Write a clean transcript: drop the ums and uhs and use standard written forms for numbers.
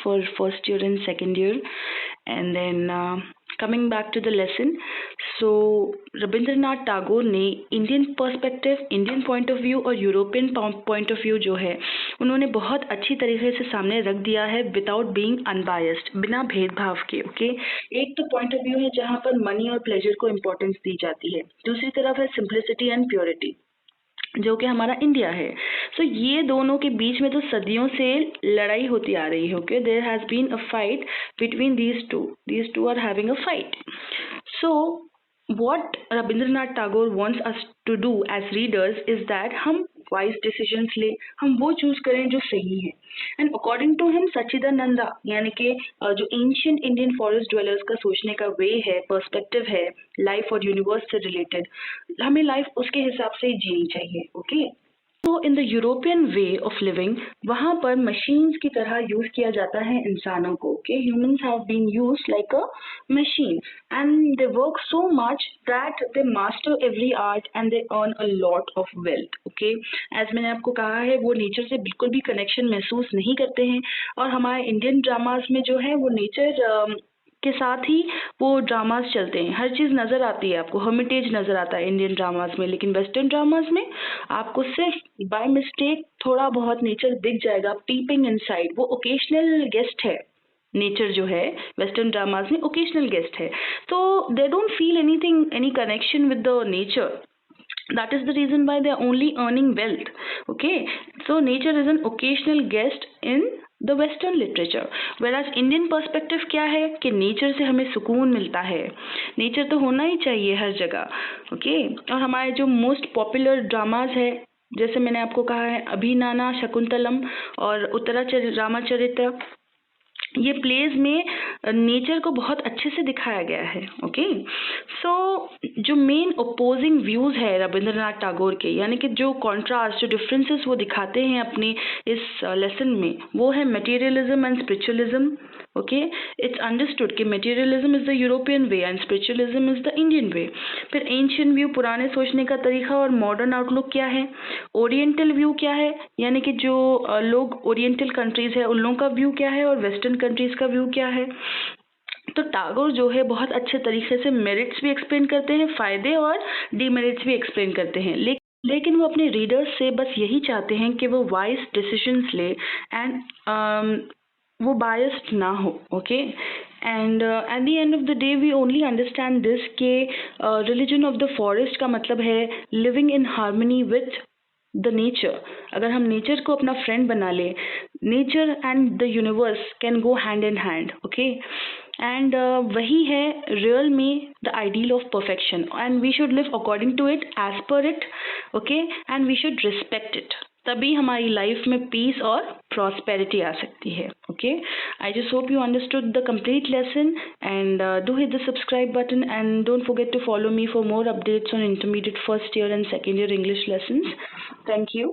for first year and second year. And then coming back to the lesson, so Rabindranath Tagore ने Indian perspective, Indian point of view और European point of view जो है उन्होंने बहुत अच्छी तरीके से सामने रख दिया है विदाउट बीइंग अनबायस्ड, बिना भेदभाव के। ओके, एक तो पॉइंट ऑफ व्यू है जहाँ पर मनी और प्लेजर को इम्पोर्टेंस दी जाती है, दूसरी तरफ है सिंप्लिसिटी एंड प्योरिटी जो कि हमारा इंडिया है। सो ये दोनों के बीच में तो सदियों से लड़ाई होती आ रही है। Okay, there has been a fight between these two are having a fight. So what Rabindranath Tagore wants us to do as readers is that हम wise decisions ले, हम वो चूज करें जो सही है। एंड अकॉर्डिंग टू हिम सच्चिदानंदा यानी कि जो एंशियंट इंडियन फॉरेस्ट ड्वेलर्स का सोचने का वे है, पर्सपेक्टिव है लाइफ और यूनिवर्स से रिलेटेड, हमें लाइफ उसके हिसाब से ही जीनी चाहिए। ओके, तो in the European way of living वहाँ पर मशीन्स की तरह यूज किया जाता है इंसानों को। Okay, humans have been used like a machine and they work so much that they master every art and they earn a lot of wealth. Okay, as मैंने आपको कहा है वो नेचर से बिल्कुल भी कनेक्शन महसूस नहीं करते हैं, और हमारे इंडियन ड्रामाज में जो है वो नेचर के साथ ही वो ड्रामास चलते हैं, हर चीज़ नज़र आती है आपको, हर्मिटेज नज़र आता है इंडियन ड्रामास में, लेकिन वेस्टर्न ड्रामास में आपको सिर्फ बाय मिस्टेक थोड़ा बहुत नेचर दिख जाएगा पीपिंग इनसाइड, वो ओकेशनल गेस्ट है। नेचर जो है वेस्टर्न ड्रामास में ओकेशनल गेस्ट है, तो they don't feel anything, any connection with the nature. That is the reason why they are only earning wealth. Okay, so nature is an occasional guest in the western literature, whereas Indian perspective क्या है कि nature से हमें सुकून मिलता है, nature तो होना ही चाहिए हर जगह। ओके, और हमारे जो मोस्ट पॉपुलर ड्रामाज है, जैसे मैंने आपको कहा है अभिनाना शकुंतलम और उत्तरा रामाचरित्र, ये प्लेज में नेचर को बहुत अच्छे से दिखाया गया है। ओके, सो जो मेन ओपोजिंग व्यूज है रविंद्रनाथ टैगोर के, यानी कि जो कॉन्ट्रास्ट, जो डिफरेंसेस वो दिखाते हैं अपनी इस लेसन में, वो है materialism and spiritualism. Okay, it's understood कि materialism is the European way and spiritualism is the Indian way. फिर एंशियंट व्यू, पुराने सोचने का तरीका, और मॉडर्न आउटलुक क्या है। ओरिएंटल व्यू क्या है, यानी कि जो लोग ओरिएंटल कंट्रीज है उन लोगों का व्यू क्या है, और वेस्टर्न कंट्रीज का व्यू क्या है। तो टैगोर जो है बहुत अच्छे तरीके से मेरिट्स भी एक्सप्लेन करते हैं, फायदे और डीमेरिट्स भी एक्सप्लेन करते हैं, लेकिन वो अपने रीडर्स से बस यही चाहते हैं कि वो वाइज डिसीजंस ले एंड वो बायस्ड ना हो। Okay, and at the end of the day we only understand this के रिलीजन ऑफ द फॉरेस्ट का मतलब है living in harmony with the nature. अगर हम नेचर को अपना फ्रेंड बना ले, nature and the universe can go hand in hand. Okay, and वही है रियल में the ideal of perfection, and we should live according to it, as per it. Okay, and we should respect it, तभी हमारी life में piece और prosperity आ सकती है। Okay, I just hope you understood the complete lesson, and do hit the subscribe button, and don't forget to follow me for more updates on intermediate first year and second year English lessons. Thank you.